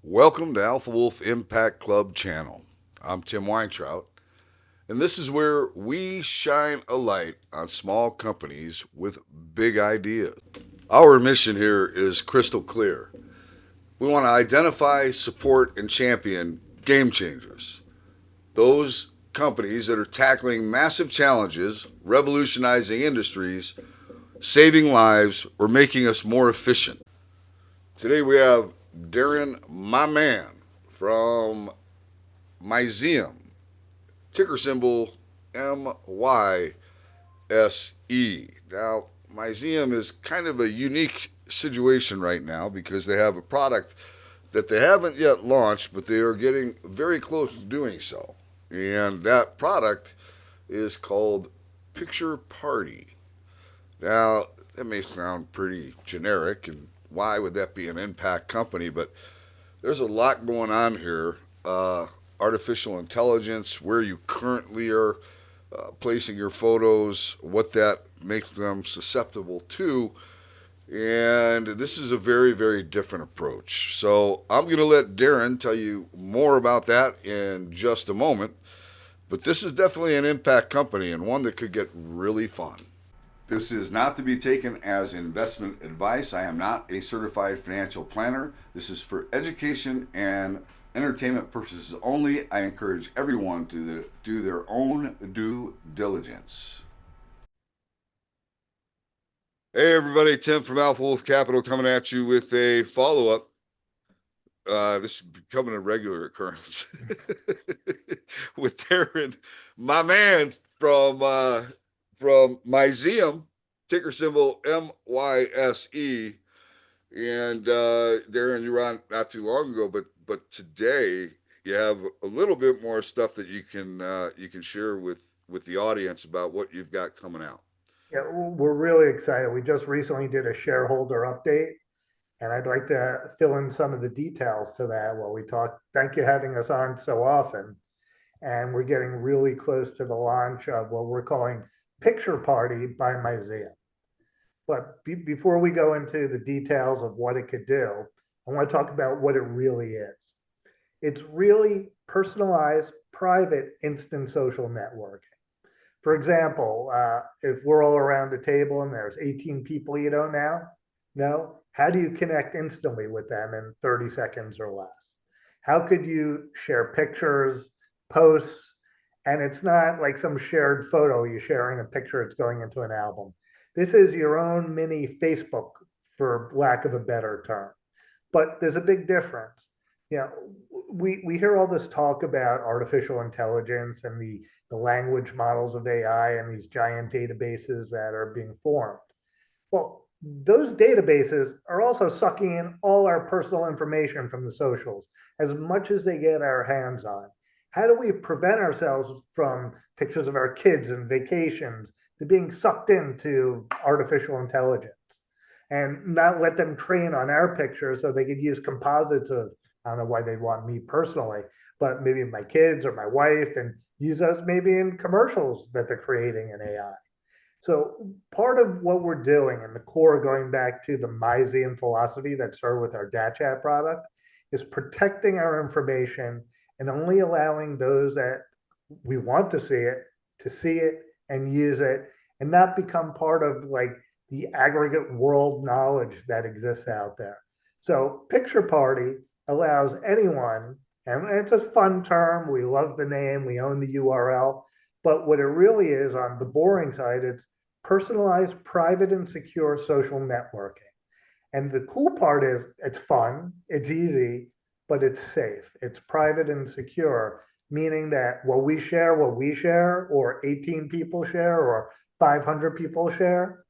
Welcome to Alpha Wolf Impact Club channel. I'm Tim Weintraut, and this is where we shine a light on small companies with big ideas. Our mission here is crystal clear. We want to identify, support, and champion game changers. Those companies that are tackling massive challenges, revolutionizing industries, saving lives, or making us more efficient. Today we have Darin, my man, from Myseum, ticker symbol MYSE. Now, Myseum is kind of a unique situation right now because they have a product that they haven't yet launched, but they are getting very close to doing so. And that product is called Picture Party. Now, that may sound pretty generic, and why would that be an impact company? But there's a lot going on here. Artificial intelligence, where you currently are placing your photos, what that makes them susceptible to. And this is a very, very different approach. So I'm going to let Darin tell you more about that in just a moment. But this is definitely an impact company and one that could get really fun. This is not to be taken as investment advice. I am not a certified financial planner. This is for education and entertainment purposes only. I encourage everyone to do their own due diligence. Hey, everybody, Tim from Alpha Wolf Capital coming at you with a follow up. This is becoming a regular occurrence with Darin, my man from Myseum, ticker symbol MYSE. And Darin, you were on not too long ago, but today you have a little bit more stuff that you can share with the audience about what you've got coming out. Yeah, we're really excited. We just recently did a shareholder update, and I'd like to fill in some of the details to that while we talk. Thank you for having us on so often. And we're getting really close to the launch of what we're calling Picture Party by Myseum. But before we go into the details of what it could do, I want to talk about what it really is. It's really personalized, private, instant social networking. For example, if we're all around the table and there's 18 people you don't know, how do you connect instantly with them in 30 seconds or less? How could you share pictures, posts, and it's not like some shared photo you're sharing a picture, it's going into an album. This is your own mini Facebook, for lack of a better term. But there's a big difference. You know, we hear all this talk about artificial intelligence and the language models of AI and these giant databases that are being formed. Well, those databases are also sucking in all our personal information from the socials as much as they get our hands on. How do we prevent ourselves from pictures of our kids and vacations to being sucked into artificial intelligence and not let them train on our pictures so they could use composites of, I don't know why they want me personally, but maybe my kids or my wife, and use us maybe in commercials that they're creating in AI. So part of what we're doing and the core going back to the Myseum philosophy that started with our DAT product is protecting our information and only allowing those that we want to see it and use it and not become part of like the aggregate world knowledge that exists out there. So Picture Party allows anyone, and it's a fun term. We love the name, we own the URL, but what it really is on the boring side, it's personalized, private, and secure social networking. And the cool part is it's fun, it's easy, but it's safe. It's private and secure, meaning that what we share, or 18 people share, or 500 people share,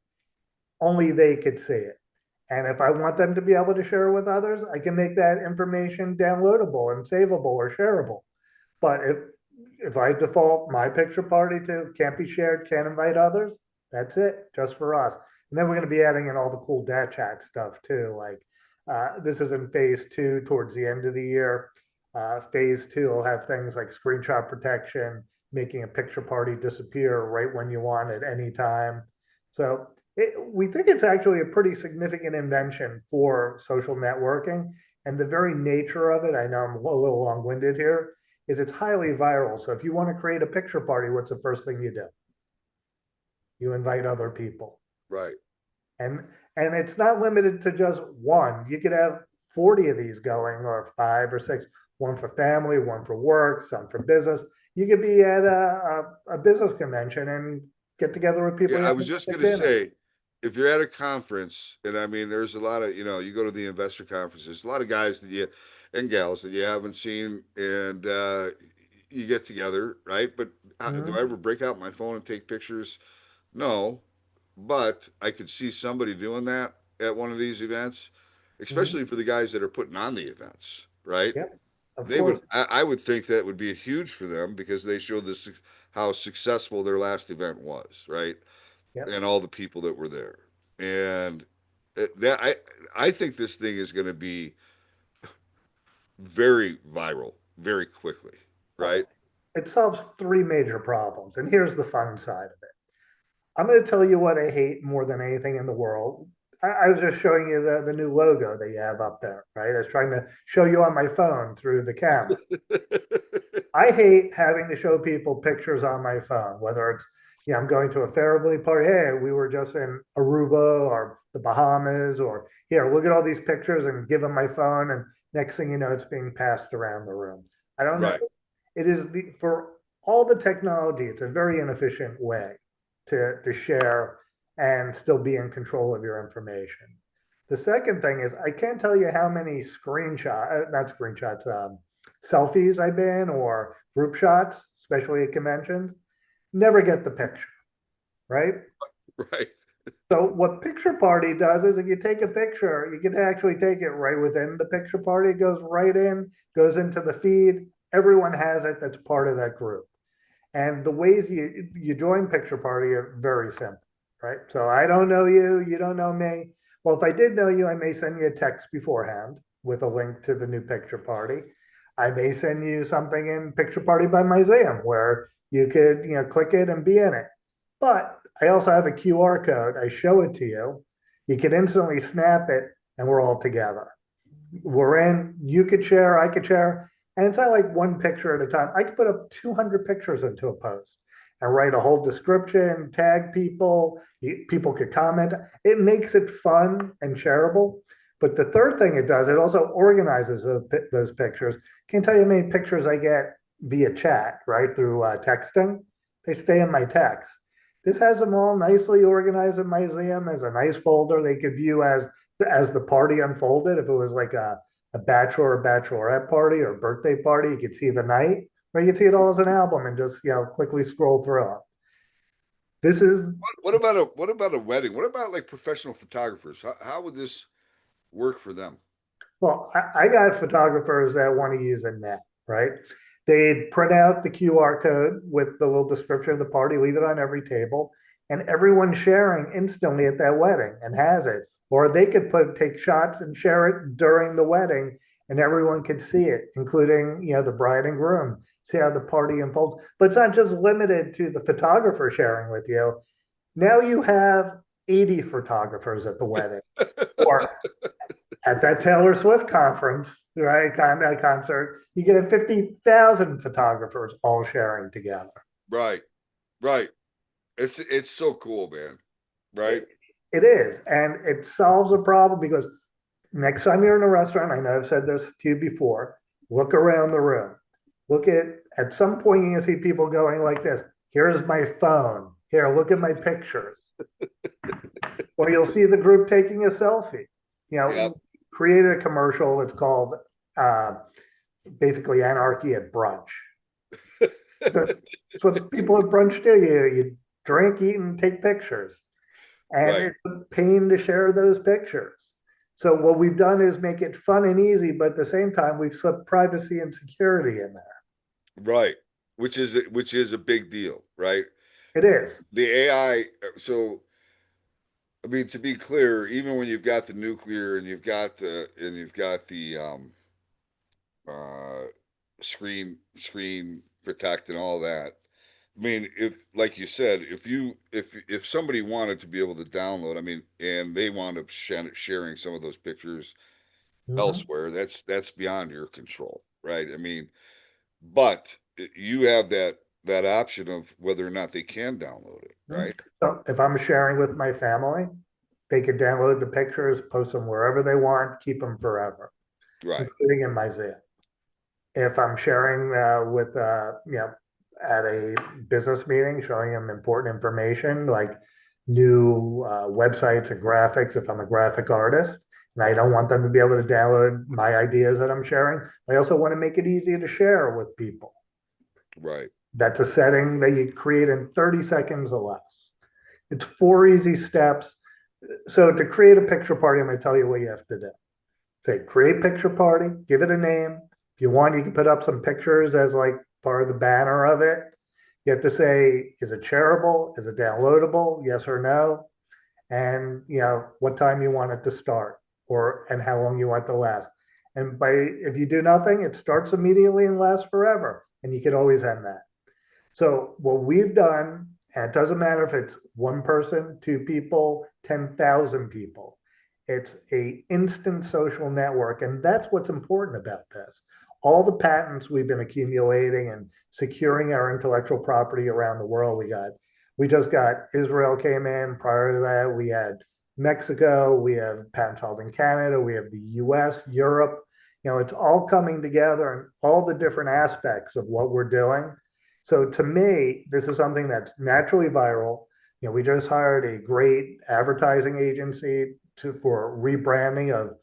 only they could see it. And if I want them to be able to share with others, I can make that information downloadable and savable or shareable. But if I default my picture party to can't be shared, can't invite others, that's it, just for us. And then we're going to be adding in all the cool data chat stuff too. Like this is in phase two towards the end of the year. Phase two will have things like screenshot protection, making a picture party disappear right when you want at any time. We think it's actually a pretty significant invention for social networking. And the very nature of it, I know I'm a little long-winded here, is it's highly viral. So if you want to create a picture party, what's the first thing you do? You invite other people. Right. And and it's not limited to just one. You could have 40 of these going, or five or six, one for family, one for work, some for business. You could be at a business convention and get together with people Yeah, you I was haven't just met at gonna dinner. say, if you're at a conference, and I mean, there's a lot of, you go to the investor conferences, a lot of guys that you and gals that you haven't seen, and you get together, right? But do I Mhm. ever break out my phone and take pictures? No, but I could see somebody doing that at one of these events, Mhm. especially for the guys that are putting on the events, right? Yep, of They course. would, I would think that would be huge for them because they show this how successful their last event was, right? Yep. And all the people that were there. And that I think this thing is going to be very viral very quickly, right? Well, it solves three major problems. And here's the fun side of it. I'm going to tell you what I hate more than anything in the world. I was just showing you the new logo that you have up there, right? I was trying to show you on my phone through the camera. I hate having to show people pictures on my phone, whether it's, yeah, I'm going to a family party. Hey, we were just in Aruba or the Bahamas, or here, look at all these pictures and give them my phone. And next thing you know, it's being passed around the room. I don't know. Right. It is for all the technology, it's a very inefficient way to share and still be in control of your information. The second thing is I can't tell you how many not screenshots, selfies I've been or group shots, especially at conventions, never get the picture, right? Right. So what Picture Party does is if you take a picture, you can actually take it right within the Picture Party. It goes right in, goes into the feed. Everyone has it that's part of that group. And the ways you join Picture Party are very simple, right? So I don't know you, you don't know me. Well, if I did know you, I may send you a text beforehand with a link to the new Picture Party. I may send you something in Picture Party by Myseum where you could, click it and be in it. But I also have a QR code. I show it to you. You can instantly snap it, and we're all together. We're in. You could share. I could share. And it's not like one picture at a time. I could put up 200 pictures into a post and write a whole description, tag people. People could comment. It makes it fun and shareable. But the third thing it does, it also organizes those pictures. Can't tell you how many pictures I get via chat, right, through texting. They stay in my text. This has them all nicely organized in Myseum as a nice folder they could view as the party unfolded. If it was like a bachelor or bachelorette party or birthday party, you could see the night, or you could see it all as an album and just quickly scroll through it. This is What about a wedding? What about like professional photographers? How would this work for them? Well, I got photographers that want to use a net, right? They'd print out the QR code with the little description of the party, leave it on every table, and everyone's sharing instantly at that wedding and has it. Or they could take shots and share it during the wedding, and everyone could see it, including the bride and groom. See how the party unfolds. But it's not just limited to the photographer sharing with you. Now you have 80 photographers at the wedding, or at that Taylor Swift conference, right, concert, you get 50,000 photographers all sharing together. Right. Right. It's so cool, man. Right. It, it is, and it solves a problem because next time you're in a restaurant, I know I've said this to you before, look around the room. Look at some point you can see people going like this. Here's my phone. Here, look at my pictures. Or you'll see the group taking a selfie. Yep. Created a commercial. It's called uh, basically anarchy at brunch. Because it's what people at brunch do. You drink, eat, and take pictures. And Right. it's a pain to share those pictures. So what we've done is make it fun and easy, but at the same time, we've slipped privacy and security in there. Right. Which is a big deal, right? It is. The AI. So I mean, to be clear, even when you've got the nuclear and you've got the uh, screen protect and all that. I mean, if like you said, if somebody wanted to be able to download, I mean, and they wound up sharing some of those pictures Mhm. elsewhere. That's beyond your control, right? I mean, but you have that option of whether or not they can download it, Mhm. right? So if I'm sharing with my family, they could download the pictures, post them wherever they want, keep them forever, Right, including in Myseum. If I'm sharing with, at a business meeting, showing them important information like new websites and graphics, if I'm a graphic artist, and I don't want them to be able to download my ideas that I'm sharing, I also want to make it easy to share with people. right, That's a setting that you create in 30 seconds or less. It's 4 easy steps. So to create a picture party, I'm going to tell you what you have to do. Say, create picture party, give it a name. If you want, you can put up some pictures as like part of the banner of it. You have to say, is it shareable? Is it downloadable? Yes or no? And what time you want it to start and how long you want it to last. And if you do nothing, it starts immediately and lasts forever. And you can always end that. So what we've done, and it doesn't matter if it's one person, two people, 10,000 people, it's a instant social network. And that's what's important about this. All the patents we've been accumulating and securing our intellectual property around the world, we just got Israel came in. Prior to that, we had Mexico, we have patent filed in Canada, we have the US, Europe. It's all coming together and all the different aspects of what we're doing. So to me, this is something that's naturally viral. We just hired a great advertising agency for rebranding of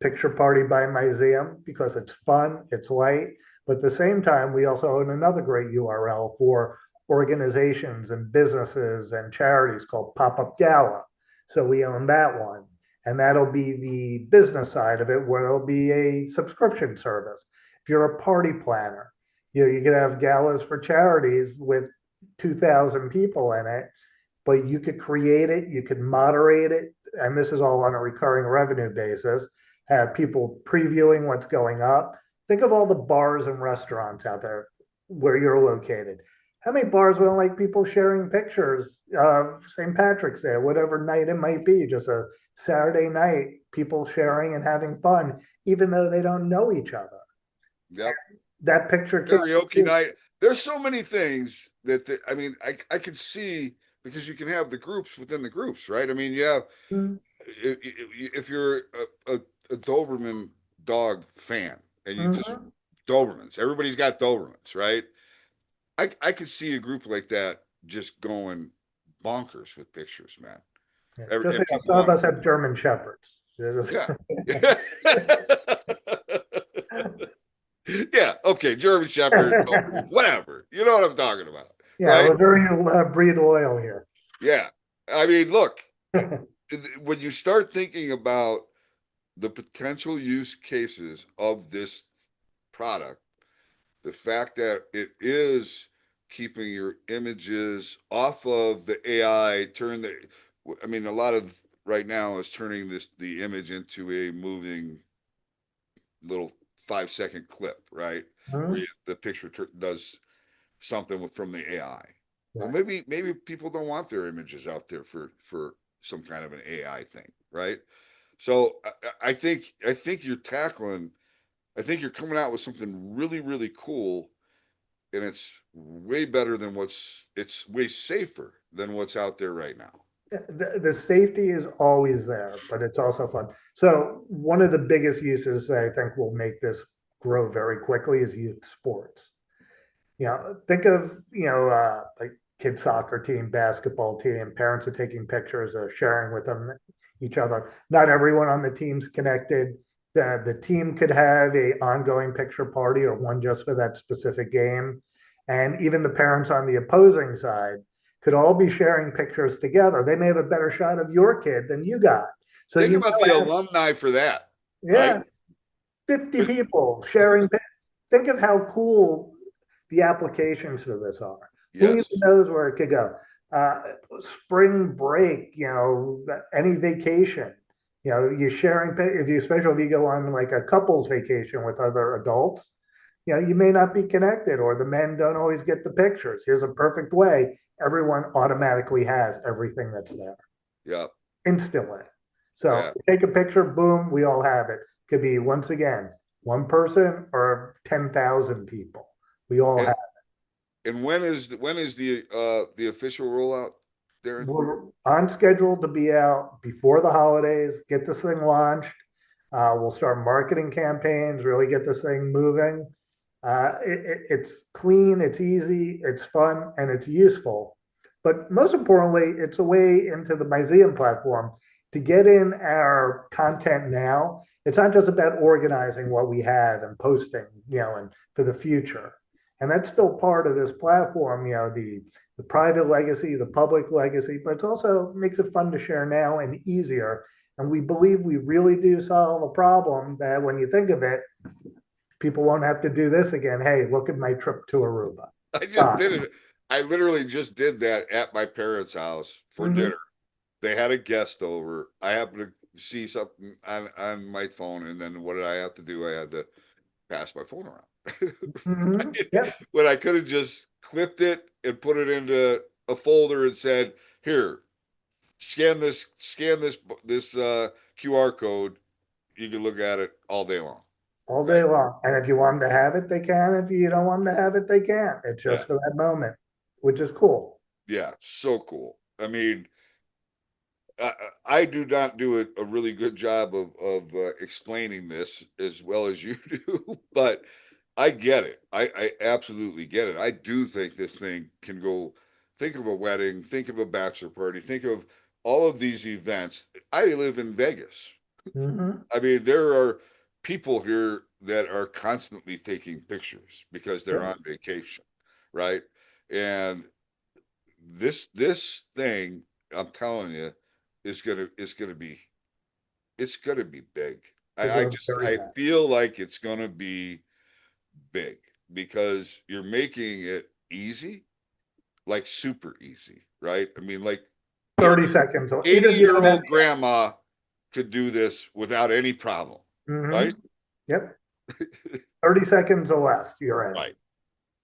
Picture Party by Myseum because it's fun, it's light, but at the same time, we also own another great URL for organizations and businesses and charities called Pop Up Gala. So we own that one. And that'll be the business side of it, where it'll be a subscription service. If you're a party planner, you could have galas for charities with 2,000 people in it, but you could create it, you could moderate it, and this is all on a recurring revenue basis. Have people previewing what's going up. Think of all the bars and restaurants out there where you're located. How many bars don't like people sharing pictures of St. Patrick's Day, whatever night it might be, just a Saturday night, people sharing and having fun, even though they don't know each other. yep. That picture can't Karaoke be. night. There's so many things I mean, I could see because you can have the groups within the groups, right? I mean, you have if you're a Doberman dog fan and you just Mhm. Dobermans, everybody's got Dobermans, right? I could see a group like that just going bonkers with pictures, man. Yeah. Every, Just so and you know, people some of want, us have German shepherds. yeah. Yeah, okay, German Shepherd, Doberman, whatever. You know what I'm talking about, Yeah, right? we're very breed loyal here. Yeah. I mean, look, when you start thinking about the potential use cases of this product, the fact that it is keeping your images off of the AI, I mean, a lot of right now is turning the image into a moving little 5 second clip, right? Where Mhm. the picture does something from the AI. Well, Right. maybe people don't want their images out there for some kind of an AI thing, right? So I think you're tackling. I think you're coming out with something really cool, and it's way better than it's way safer than what's out there right now. The safety is always there, but it's also fun. So one of the biggest uses that I think will make this grow very quickly is youth sports. Think of, like kid soccer team, basketball team, parents are taking pictures or sharing with them each other. Not everyone on the team's connected. The team could have a ongoing picture party or one just for that specific game. And even the parents on the opposing side could all be sharing pictures together. They may have a better shot of your kid than you got. So Think about the alumni for that, right? yeah, 50 people sharing. Think of how cool the applications for this are. Who even Yes. knows where it could go? Uh, Spring break, any vacation, you're sharing, if you, especially if you go on like a couple's vacation with other adults, you may not be connected or the men don't always get the pictures. Here's a perfect way. Everyone automatically has everything that's there Yep. instantly. So Yeah. take a picture, boom, we all have it. Could be, once again, one person or 10,000 people. We all And have. and when is the official rollout, Darren? We're on schedule to be out before the holidays, get this thing launched. We'll start marketing campaigns, really get this thing moving. It's clean, it's easy, it's fun, and it's useful. But most importantly, it's a way into the Myseum platform to get in our content now. It's not just about organizing what we have and posting, and for the future. And that's still part of this platform, the private legacy, the public legacy, but it also makes it fun to share now and easier. And we believe we really do solve a problem that, when you think of it, people won't have to do this again. Hey, look at my trip to Aruba. I just Done. did it. I literally just did that at my parents' house for Mhm. dinner. They had a guest over. I happened to see something on my phone, and then what did I have to do? I had to pass my phone around. Yep. When I could have just clipped it and put it into a folder and said, "Here, scan this QR code. You can look at it all day long." All day Right? long. And if you want them to have it, they can. If you don't want them to have it, they can't. It's Yeah. just for that moment, which is cool. Yeah. So cool. I mean, I do not do a really good job of explaining this as well as you do, but I get it. I absolutely get it. I do think this thing can go. Think of a wedding. Think of a bachelor party. Think of all of these events. I live in Vegas. Hmm. I mean, there are people here that are constantly taking pictures because they're Yep. on vacation, right? And this thing, I'm telling you, is gonna be it's gonna be big. It I goes just very I fast. feel like it's gonna be big because you're making it easy, like super easy, right? I mean, like 30 80 seconds. Even 80 if you year don't have, old grandma could do this without any problem, right? yep, 30 seconds or less, you're in. Right.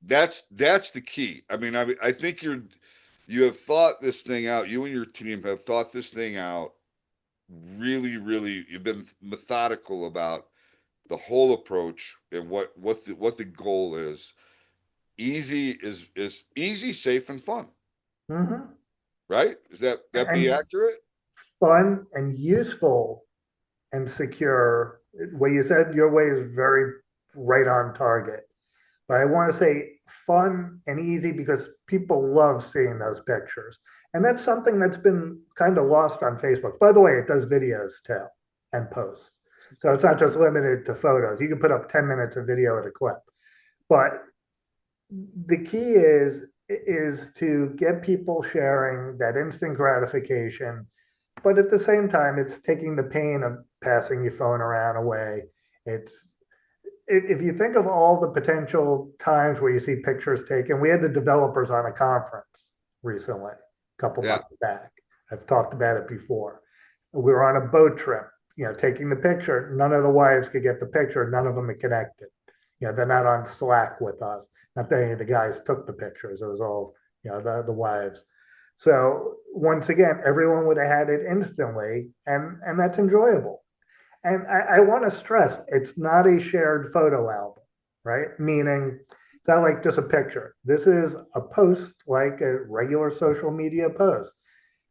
That's the key. I mean, I think you have thought this thing out. You and your team have thought this thing out really, really. You've been methodical about the whole approach and what the goal is. Easy is easy, safe, and fun. Hmm. Right? Is that be And accurate? fun and useful and secure. What you said, your way is very right on target. But I want to say fun and easy because people love seeing those pictures. And that's something that's been kind of lost on Facebook. By the way, it does videos too and posts. So it's not just limited to photos. You can put up 10 minutes of video at a clip. But the key is to get people sharing that instant gratification, but at the same time, it's taking the pain of passing your phone around away. It's if you think of all the potential times where you see pictures taken, we had the developers on a conference recently, a couple Yeah. months back. I've talked about it before. We were on a boat trip, taking the picture. None of the wives could get the picture. None of them are connected. They're not on Slack with us. Not that any of the guys took the pictures. It was all, the wives. So once again, everyone would have had it instantly, and that's enjoyable. And I want to stress, it's not a shared photo album, right? Meaning, it's not like just a picture. This is a post like a regular social media post.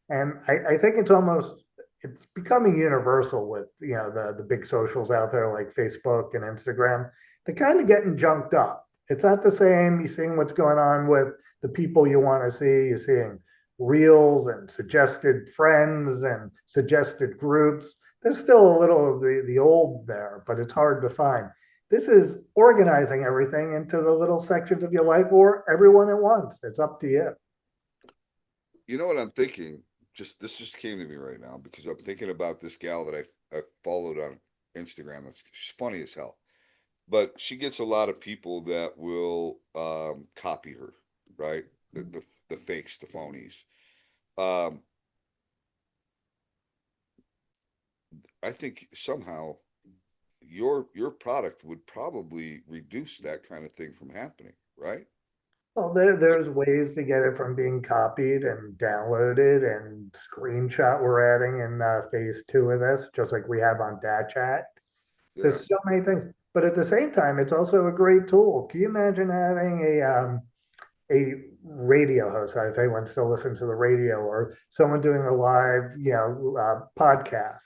And I think it's becoming universal with the big socials out there like Facebook and Instagram. They're kind of getting junked up. It's not the same. You're seeing what's going on with the people you want to see. You're seeing reels and suggested friends and suggested groups. There's still a little of the old there, but it's hard to find. This is organizing everything into the little sections of your life or everyone at once. It's up to you. You know what I'm thinking? This just came to me right now because I'm thinking about this gal that I followed on Instagram. That's she's funny as hell, but she gets a lot of people that will copy her, right? The fakes, the phonies. Um, I think somehow your product would probably reduce that kind of thing from happening, right? Well, there's ways to get it from being copied and downloaded and screenshot. We're adding in phase two of this, just like we have on Dat Chat. Yeah. There's so many things, but at the same time, it's also a great tool. Can you imagine having a radio host, if anyone still listens to the radio, or someone doing a live, podcast,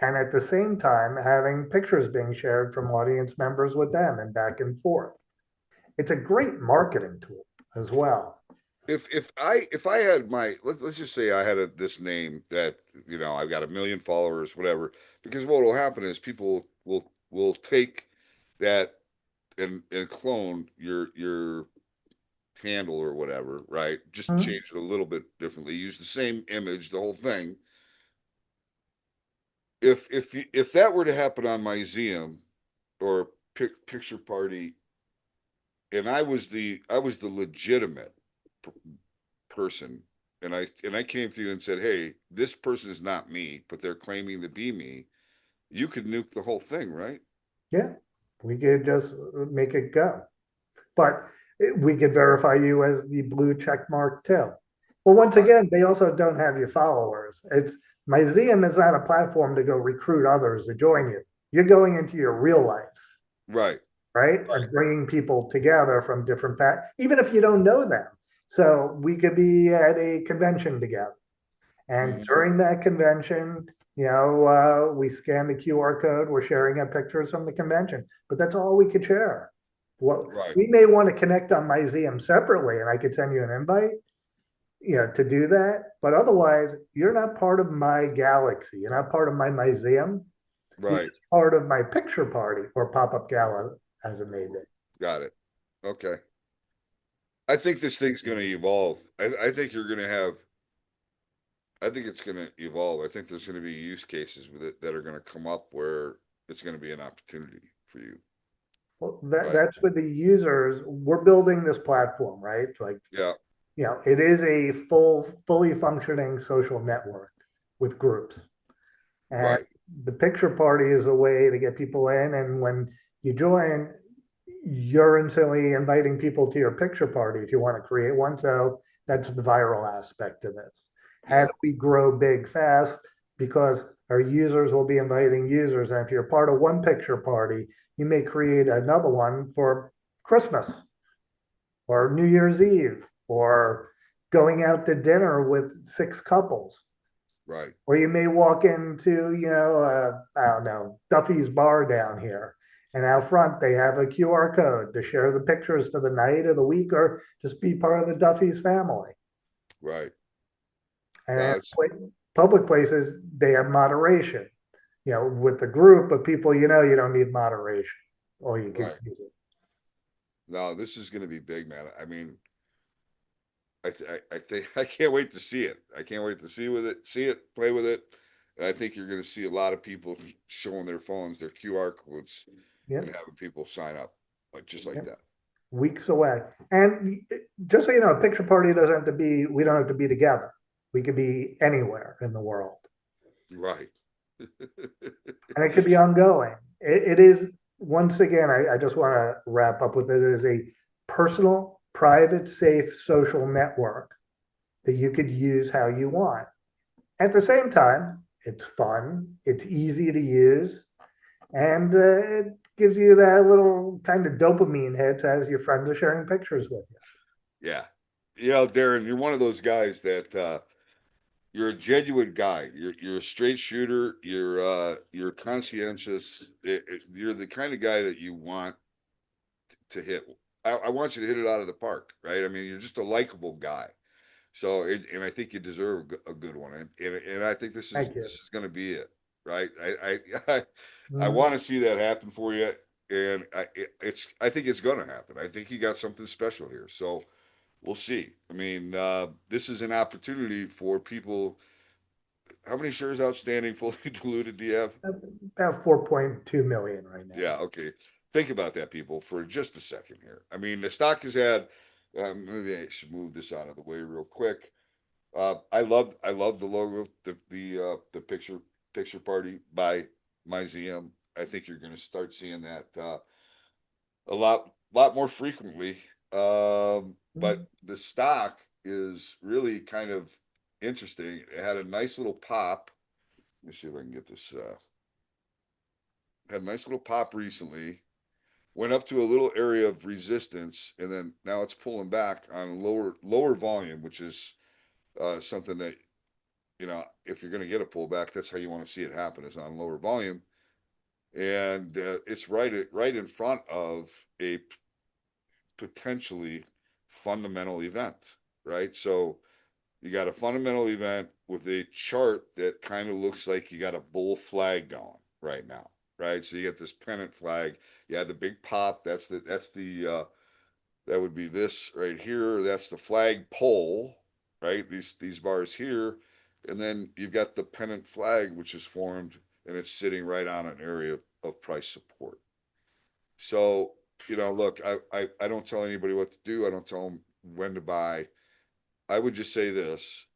and at the same time having pictures being shared from audience members with them and back and forth? It's a great marketing tool as well. If I had my let's just say I had this name that I've got 1 million followers, whatever. Because what will happen is people will take that and clone your handle or whatever, right? Just Mhm. change it a little bit differently. Use the same image, the whole thing. If that were to happen on Myseum or picture party, and I was the legitimate person, and I came to you and said, "Hey, this person is not me, but they're claiming to be me." You could nuke the whole thing, right? Yeah, we could just make it go. But we could verify you as the blue check mark too. Well, once Right, again, they also don't have your followers. It's Myseum is not a platform to go recruit others to join you. You're going into your real life, right, right? And bringing people together from different even if you don't know them. So we could be at a convention together. And hmm during that convention, we scan the QR code, we're sharing our pictures from the convention, but that's all we could share. What right, we may want to connect on Myseum separately, and I could send you an invite, to do that. But otherwise, you're not part of my galaxy. You're not part of my Myseum. You're right. just part of my picture party or pop-up gala, as it may be. Got it. Okay. I think this thing's going to evolve. I think you're going to have. I think it's going to evolve. I think there's going to be use cases with it that are going to come up where it's going to be an opportunity for you. Well, Right. that's with the users. We're building this platform, right? It's like, Yeah. it is a fully functioning social network with groups. And Right. the picture party is a way to get people in. And when you join, you're instantly inviting people to your picture party if you want to create one. So that's the viral aspect of this. How Yeah. do we grow big fast? Because our users will be inviting users. And if you're part of one picture party, you may create another one for Christmas or New Year's Eve or going out to dinner with six couples. Right. Or you may walk into, I don't know, Duffy's Bar down here. And out front, they have a QR code to share the pictures for the night or the week, or just be part of the Duffy's family. Right. And No, at it's public places, they have moderation, with the group of people, you don't need moderation, or you could right. use it. No, this is going to be big, man. I mean, I think I can't wait to see it. I can't wait to see it, play with it, and I think you're going to see a lot of people showing their phones, their QR codes, and Yep, having people sign up like just like yep. that. Weeks away. And just so you know, a picture party doesn't have to be, we don't have to be together. We could be anywhere in the world. Right. And it could be ongoing. It is, once again, I just want to wrap up with it. It is a personal, private, safe social network that you could use how you want. At the same time, it's fun, it's easy to use, and it gives you that little kind of dopamine hits as your friends are sharing pictures with you. Yeah. Darin, you're one of those guys that you're a genuine guy. You're a straight shooter. You're conscientious. You're the kind of guy that you want to hit. I want you to hit it out of the park, right? I mean, you're just a likable guy. So, and I think you deserve a good one, and I think this is Thank you. this is going to be it, right? I Mm. want to see that happen for you, and I think it's going to happen. I think you got something special here. So we'll see. I mean, this is an opportunity for people. How many shares outstanding, fully diluted, do you have? About 4.2 million right now. Yeah, okay. Think about that, people, for just a second here. I mean, the stock has had. Maybe I should move this out of the way real quick. I love the logo, the picture party by Myseum. I think you're going to start seeing that a lot more frequently. Mm. But the stock is really kind of interesting. It had a nice little pop. Let me see if I can get this. had a nice little pop recently, went up to a little area of resistance, and then now it's pulling back on lower volume, which is something that, if you're going to get a pullback, that's how you want to see it happen, is on lower volume. And it's right in front of a potentially fundamental event, right? So you got a fundamental event with a chart that kind of looks like you got a bull flag going right now, right? So you get this pennant flag. You had the big pop. That would be this right here. That's the flag pole, right? These bars here, and then you've got the pennant flag, which is formed, and it's sitting right on an area of price support. So, look, I don't tell anybody what to do. I don't tell them when to buy. I would just say this: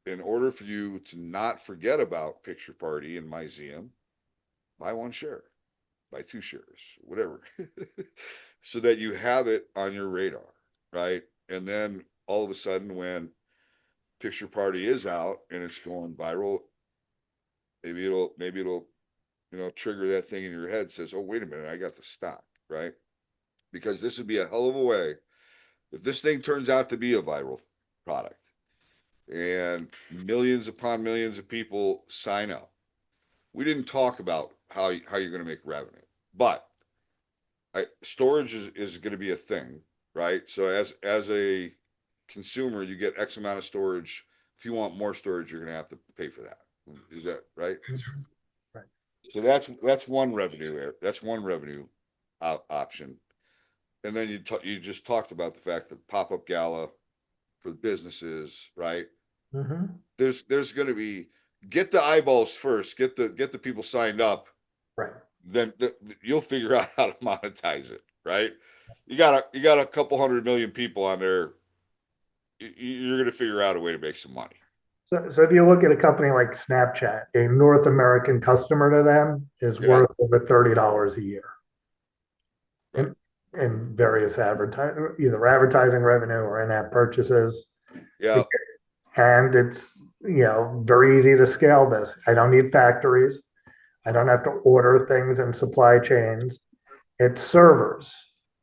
in order for you to not forget about Picture Party and Myseum, buy one share, buy two shares, whatever, so that you have it on your radar, right? And then all of a sudden, when Picture Party is out and it's going viral, maybe it'll trigger that thing in your head, says, oh, wait a minute, I got the stock, right? Because this would be a hell of a way if this thing turns out to be a viral product and millions upon millions of people sign up. We didn't talk about how you're going to make revenue, but storage is going to be a thing, right? So as a consumer, you get X amount of storage. If you want more storage, you're going to have to pay for that. Is that right? Mhm. Right. So that's one revenue there. That's one revenue option. And then you just talked about the fact that pop-up gala for businesses, right? Mhm. There's going to be, get the eyeballs first, get the people signed up, Right. then you'll figure out how to monetize it, right? You got a couple 100 million people on there. You're going to figure out a way to make some money. So if you look at a company like Snapchat, a North American customer to them is Yeah, worth over $30 a year right. in in various either advertising revenue or in-app purchases. Yeah, And it's very easy to scale this. I don't need factories. I don't have to order things in supply chains. It's servers,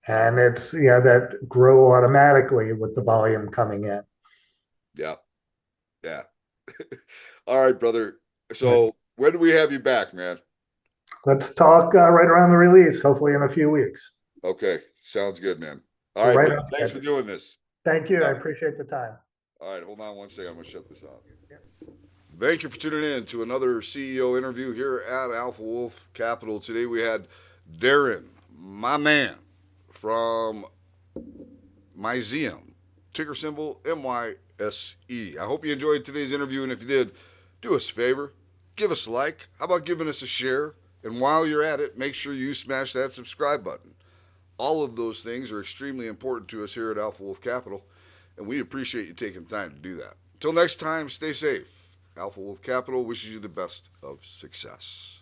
and it's that grow automatically with the volume coming in. yeah, yeah. All right, brother. Right. So when do we have you back, man? Let's talk right around the release, hopefully in a few weeks. Okay, sounds good, man. All right, Right brother. on Thanks for schedule. doing this. Thank you. I Yeah. appreciate the time. All right, hold on one second. I'm gonna shut this off. Thank you for tuning in to another CEO interview here at Alpha Wolf Capital. Today we had Darin, my man, from Myseum, ticker symbol MYSE. I hope you enjoyed today's interview, and if you did, do us a favor, give us a like. How about giving us a share? And while you're at it, make sure you smash that subscribe button. All of those things are extremely important to us here at Alpha Wolf Capital, and we appreciate you taking the time to do that. Until next time, stay safe. Alpha Wolf Capital wishes you the best of success.